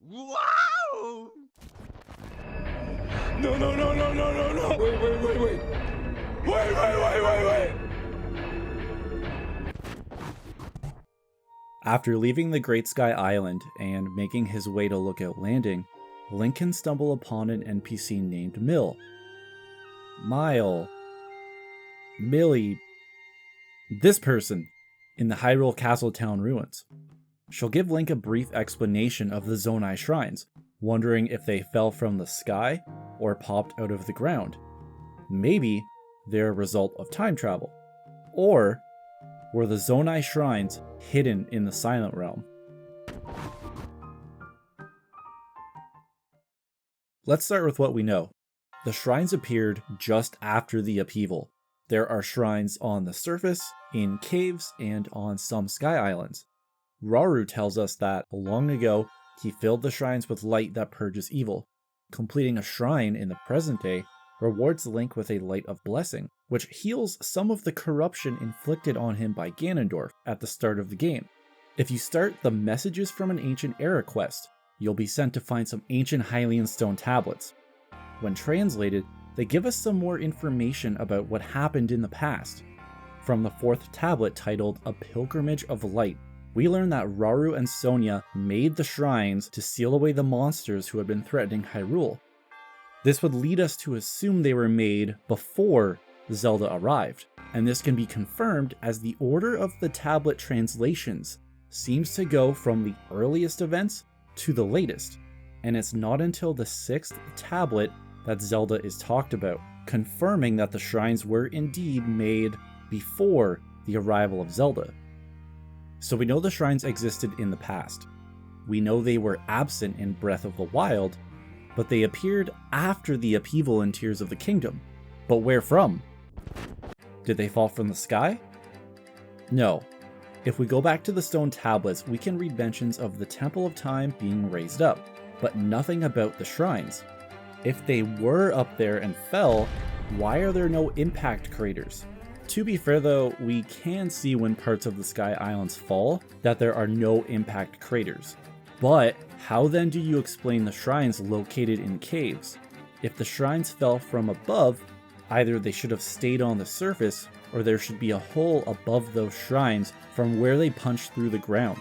Wow! No, no, no, no, no, no, no! Wait, wait, wait, wait! Wait, wait, wait, wait, wait! After leaving the Great Sky Island and making his way to Lookout Landing, Link can stumble upon an NPC named Mill. Millie. This person, in the Hyrule Castle Town ruins. She'll give Link a brief explanation of the Zonai shrines, wondering if they fell from the sky or popped out of the ground. Maybe they're a result of time travel. Or were the Zonai shrines hidden in the Silent Realm? Let's start with what we know. The shrines appeared just after the upheaval. There are shrines on the surface, in caves, and on some sky islands. Rauru tells us that long ago, he filled the shrines with light that purges evil. Completing a shrine in the present day rewards Link with a light of blessing, which heals some of the corruption inflicted on him by Ganondorf at the start of the game. If you start the Messages from an Ancient Era quest, you'll be sent to find some ancient Hylian stone tablets. When translated, they give us some more information about what happened in the past. From the 4th tablet titled A Pilgrimage of Light, we learn that Rauru and Sonia made the shrines to seal away the monsters who had been threatening Hyrule. This would lead us to assume they were made before Zelda arrived, and this can be confirmed as the order of the tablet translations seems to go from the earliest events to the latest, and it's not until the 6th tablet that Zelda is talked about, confirming that the shrines were indeed made before the arrival of Zelda. So we know the shrines existed in the past. We know they were absent in Breath of the Wild, but they appeared after the upheaval in Tears of the Kingdom. But where from? Did they fall from the sky? No. If we go back to the stone tablets, we can read mentions of the Temple of Time being raised up, but nothing about the shrines. If they were up there and fell, why are there no impact craters? To be fair though, we can see when parts of the Sky Islands fall that there are no impact craters. But how then do you explain the shrines located in caves? If the shrines fell from above, either they should have stayed on the surface or there should be a hole above those shrines from where they punched through the ground.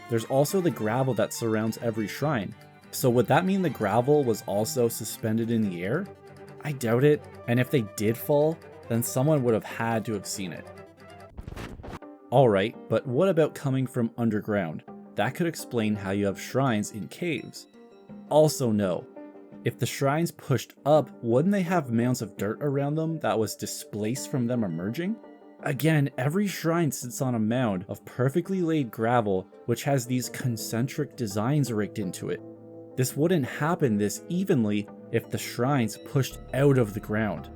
There's also the gravel that surrounds every shrine. So would that mean the gravel was also suspended in the air? I doubt it, and if they did fall, then someone would have had to have seen it. Alright, but what about coming from underground? That could explain how you have shrines in caves. Also no, if the shrines pushed up, wouldn't they have mounds of dirt around them that was displaced from them emerging? Again, every shrine sits on a mound of perfectly laid gravel which has these concentric designs rigged into it. This wouldn't happen this evenly if the shrines pushed out of the ground.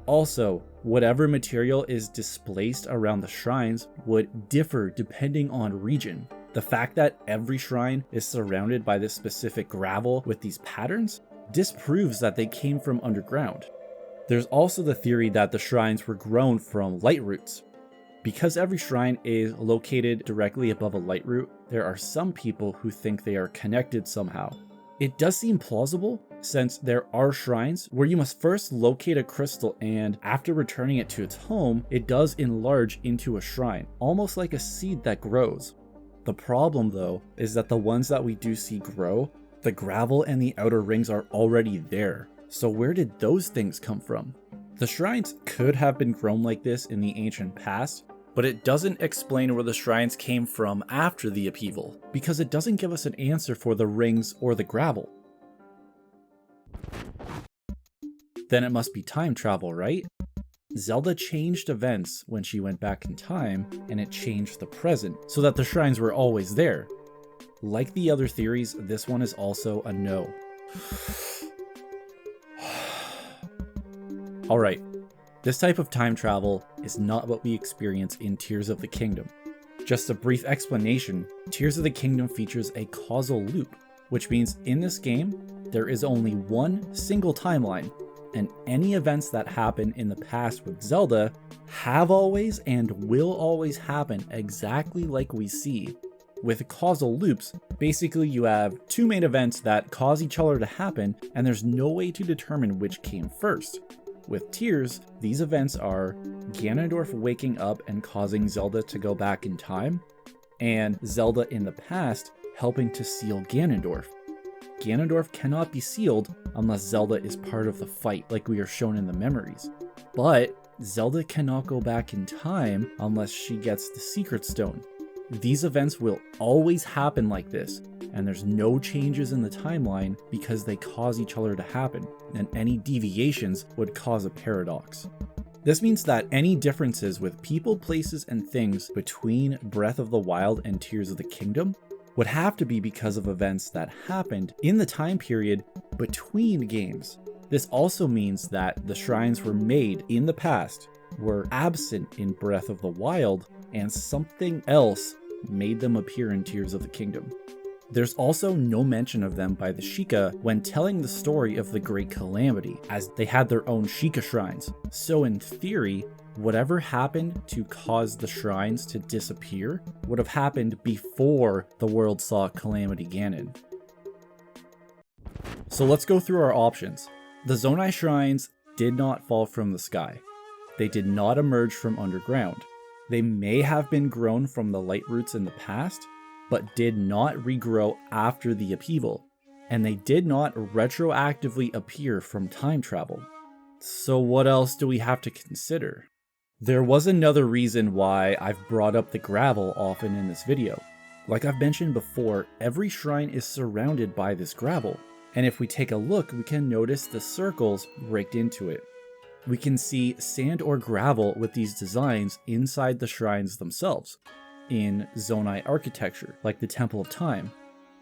Also, whatever material is displaced around the shrines would differ depending on region. The fact that every shrine is surrounded by this specific gravel with these patterns disproves that they came from underground. There's also the theory that the shrines were grown from light roots. Because every shrine is located directly above a light root, there are some people who think they are connected somehow. It does seem plausible, since there are shrines where you must first locate a crystal and after returning it to its home, it does enlarge into a shrine, almost like a seed that grows. The problem though, is that the ones that we do see grow, the gravel and the outer rings are already there. So where did those things come from? The shrines could have been grown like this in the ancient past, but it doesn't explain where the shrines came from after the upheaval, because it doesn't give us an answer for the rings or the gravel. Then it must be time travel, right? Zelda changed events when she went back in time, and it changed the present, so that the shrines were always there. Like the other theories, this one is also a no. Alright, this type of time travel is not what we experience in Tears of the Kingdom. Just a brief explanation, Tears of the Kingdom features a causal loop, which means in this game, there is only one single timeline, and any events that happen in the past with Zelda have always and will always happen exactly like we see. With causal loops, basically you have two main events that cause each other to happen, and there's no way to determine which came first. With Tears, these events are Ganondorf waking up and causing Zelda to go back in time, and Zelda in the past helping to seal Ganondorf. Ganondorf cannot be sealed unless Zelda is part of the fight, like we are shown in the memories. But Zelda cannot go back in time unless she gets the Secret Stone. These events will always happen like this, and there's no changes in the timeline because they cause each other to happen, and any deviations would cause a paradox. This means that any differences with people, places, and things between Breath of the Wild and Tears of the Kingdom would have to be because of events that happened in the time period between games. This also means that the shrines were made in the past, were absent in Breath of the Wild, and something else made them appear in Tears of the Kingdom. There's also no mention of them by the Sheikah when telling the story of the Great Calamity, as they had their own Sheikah shrines. So in theory, whatever happened to cause the shrines to disappear would have happened before the world saw Calamity Ganon. So let's go through our options. The Zonai shrines did not fall from the sky. They did not emerge from underground. They may have been grown from the light roots in the past, but did not regrow after the upheaval, and they did not retroactively appear from time travel. So what else do we have to consider? There was another reason why I've brought up the gravel often in this video. Like I've mentioned before, every shrine is surrounded by this gravel, and if we take a look, we can notice the circles raked into it. We can see sand or gravel with these designs inside the shrines themselves, in Zonai architecture, like the Temple of Time,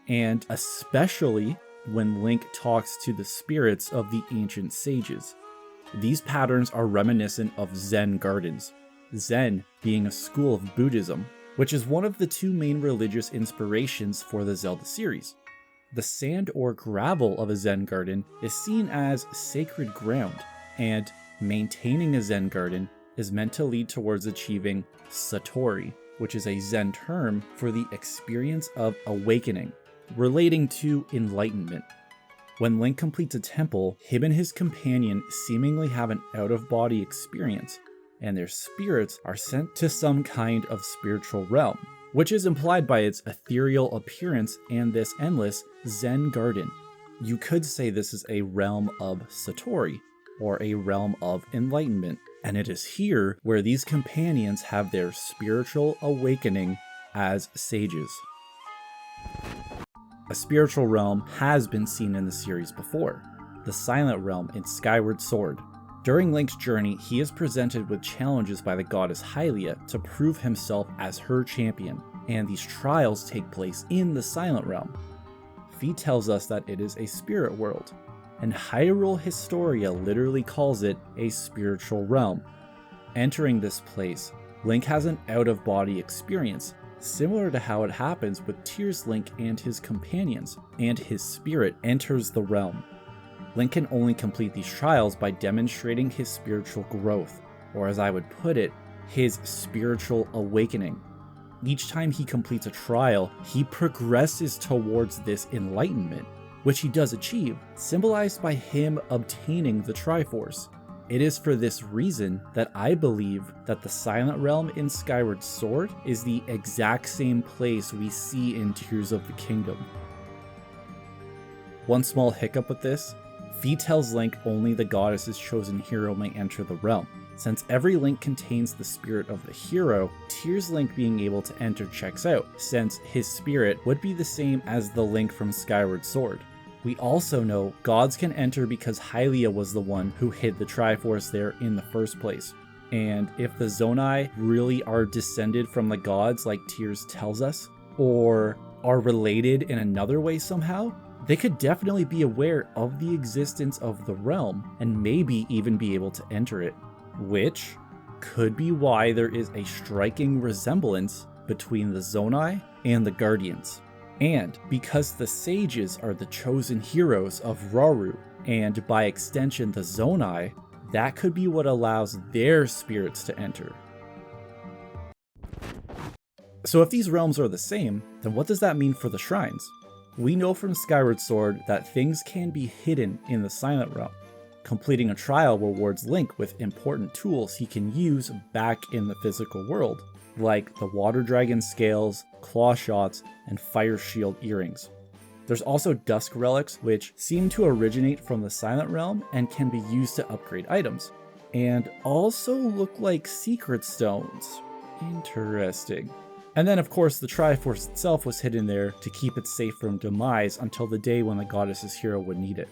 and especially when Link talks to the spirits of the ancient sages. These patterns are reminiscent of Zen gardens, Zen being a school of Buddhism, which is one of the two main religious inspirations for the Zelda series. The sand or gravel of a Zen garden is seen as sacred ground, and maintaining a Zen garden is meant to lead towards achieving Satori, which is a Zen term for the experience of awakening, relating to enlightenment. When Link completes a temple, him and his companion seemingly have an out-of-body experience, and their spirits are sent to some kind of spiritual realm, which is implied by its ethereal appearance and this endless Zen garden. You could say this is a realm of Satori, or a realm of enlightenment, and it is here where these companions have their spiritual awakening as sages. A spiritual realm has been seen in the series before, the Silent Realm in Skyward Sword. During Link's journey, he is presented with challenges by the goddess Hylia to prove himself as her champion, and these trials take place in the Silent Realm. Fi tells us that it is a spirit world, and Hyrule Historia literally calls it a spiritual realm. Entering this place, Link has an out-of-body experience, similar to how it happens with Tears Link and his companions, and his spirit enters the realm. Link can only complete these trials by demonstrating his spiritual growth, or as I would put it, his spiritual awakening. Each time he completes a trial, he progresses towards this enlightenment, which he does achieve, symbolized by him obtaining the Triforce. It is for this reason that I believe that the Silent Realm in Skyward Sword is the exact same place we see in Tears of the Kingdom. One small hiccup with this, Fi tells Link only the goddess's chosen hero may enter the realm. Since every Link contains the spirit of the hero, Tears Link being able to enter checks out, since his spirit would be the same as the Link from Skyward Sword. We also know gods can enter because Hylia was the one who hid the Triforce there in the first place. And if the Zonai really are descended from the gods like Tears tells us, or are related in another way somehow, they could definitely be aware of the existence of the realm and maybe even be able to enter it, which could be why there is a striking resemblance between the Zonai and the Guardians. And because the sages are the chosen heroes of Rauru, and by extension the Zonai, that could be what allows their spirits to enter. So if these realms are the same, then what does that mean for the shrines? We know from Skyward Sword that things can be hidden in the Silent Realm. Completing a trial rewards Link with important tools he can use back in the physical world, like the Water Dragon scales, claw shots, and fire shield earrings. There's also dusk relics, which seem to originate from the Silent Realm and can be used to upgrade items, and also look like secret stones. Interesting. And then of course the Triforce itself was hidden there to keep it safe from demise until the day when the goddess's hero would need it.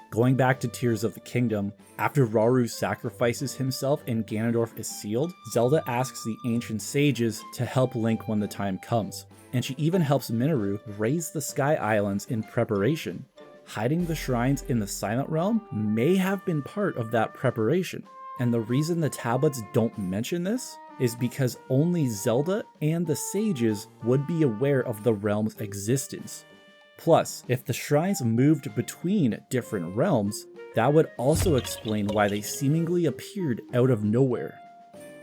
Going back to Tears of the Kingdom, after Rauru sacrifices himself and Ganondorf is sealed, Zelda asks the ancient sages to help Link when the time comes, and she even helps Minaru raise the Sky Islands in preparation. Hiding the shrines in the Silent Realm may have been part of that preparation, and the reason the tablets don't mention this is because only Zelda and the sages would be aware of the realm's existence. Plus, if the shrines moved between different realms, that would also explain why they seemingly appeared out of nowhere.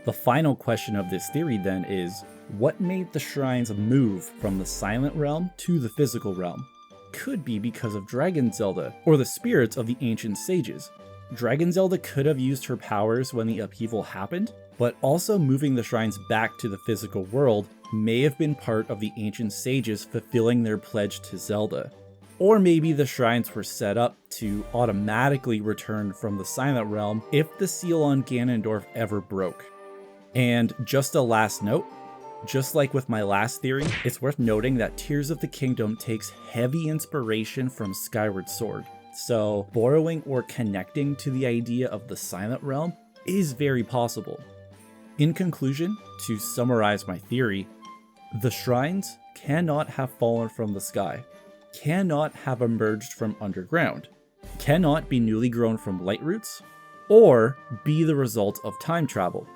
The final question of this theory then is, what made the shrines move from the Silent Realm to the physical realm? Could be because of Dragon Zelda, or the spirits of the ancient sages. Dragon Zelda could have used her powers when the upheaval happened, but also moving the shrines back to the physical world may have been part of the ancient sages fulfilling their pledge to Zelda. Or maybe the shrines were set up to automatically return from the Silent Realm if the seal on Ganondorf ever broke. And just a last note, just like with my last theory, it's worth noting that Tears of the Kingdom takes heavy inspiration from Skyward Sword, so borrowing or connecting to the idea of the Silent Realm is very possible. In conclusion, to summarize my theory, the shrines cannot have fallen from the sky, cannot have emerged from underground, cannot be newly grown from light roots, or be the result of time travel.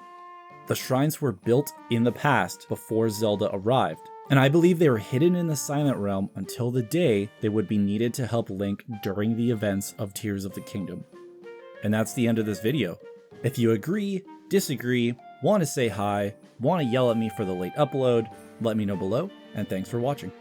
The shrines were built in the past before Zelda arrived, and I believe they were hidden in the Silent Realm until the day they would be needed to help Link during the events of Tears of the Kingdom. And that's the end of this video. If you agree, disagree, want to say hi, want to yell at me for the late upload, let me know below, and thanks for watching.